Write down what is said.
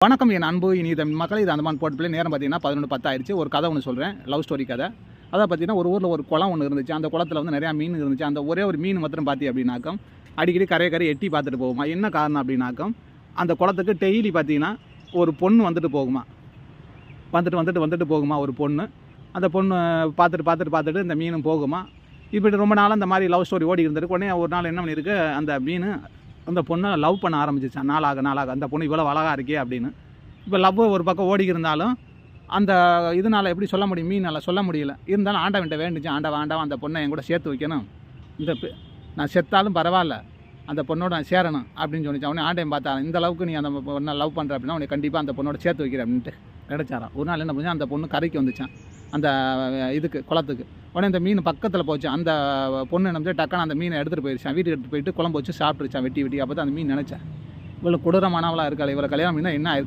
வணக்கம் என் அன்பு இனி தமிழ் மக்கள். இது அந்தமான் போர்ட் நேரம் பார்த்தீங்கன்னா 11:10 ஆயிடுச்சு. ஒரு கதை ஒன்று சொல்கிறேன், லவ் ஸ்டோரி கதை. அதை பார்த்தீங்கன்னா ஒரு ஊரில் ஒரு குளம் ஒன்று இருந்துச்சு. அந்த குளத்தில் வந்து நிறையா மீன் இருந்துச்சு. அந்த ஒரே ஒரு மீன் மாத்திரம் பார்த்தி அப்படின்னாக்கம் அடிக்கடி கரையை எட்டி பார்த்துட்டு போகுமா. என்ன காரணம் அப்படின்னாக்கம் அந்த குளத்துக்கு டெய்லி பார்த்தீங்கன்னா ஒரு பொண்ணு வந்துட்டு போகுமா. வந்துட்டு போகுமா ஒரு பொண்ணு. அந்த பொண்ணு பார்த்துட்டு இந்த மீனும் போகுமா. இப்படி ரொம்ப நாள் அந்த மாதிரி லவ் ஸ்டோரி ஓடி இருந்திருக்கு. உடனே ஒரு நாள் என்ன பண்ணியிருக்கு, அந்த மீன் அந்த பொண்ணை லவ் பண்ண ஆரம்பிச்சிச்சான். நாளாக அந்த பொண்ணு இவ்வளோ அழகாக இருக்கே அப்படின்னு. இப்போ லவ் ஒரு பக்கம் ஓடி இருந்தாலும் அந்த இதனால் எப்படி சொல்ல முடியும், மீனால் சொல்ல முடியல. இருந்தாலும் ஆண்டவன்கிட்ட வேண்டுச்சு, ஆண்டவன் அந்த பொண்ணை என் கூட சேர்த்து வைக்கணும், நான் செத்தாலும் பரவாயில்ல, அந்த பொண்ணோட நான் சேரணும் அப்படின்னு சொன்னிச்சு. அவனே ஆண்டையும் பார்த்தா, இந்த அளவுக்கு நீ அந்த பொண்ணை லவ் பண்ணுற அப்படின்னா உனக்கு கண்டிப்பாக அந்த பொண்ணோட சேர்த்து வைக்கிற அப்படின்ட்டு நினச்சாரான். ஒரு நாள் என்ன பண்ணி அந்த பொண்ணு கரைக்கு வந்துச்சான், அந்த இதுக்கு குளத்துக்கு. உடனே இந்த மீன் பக்கத்தில் போச்சு. அந்த பொண்ணு என்ன டக்கான அந்த மீனை எடுத்துகிட்டு போயிடுச்சான். வீட்டுக்கு எடுத்துகிட்டு போயிட்டு குழம்பு வச்சு சாப்பிட்டுருச்சான் வெட்டி. அப்போ தான் அந்த மீன் நினச்சேன், இவ்வளோ கொடூரமானவளாக இருக்காள், இவ்வளோ கல்யாணம் என்ன ஆயிருக்கா.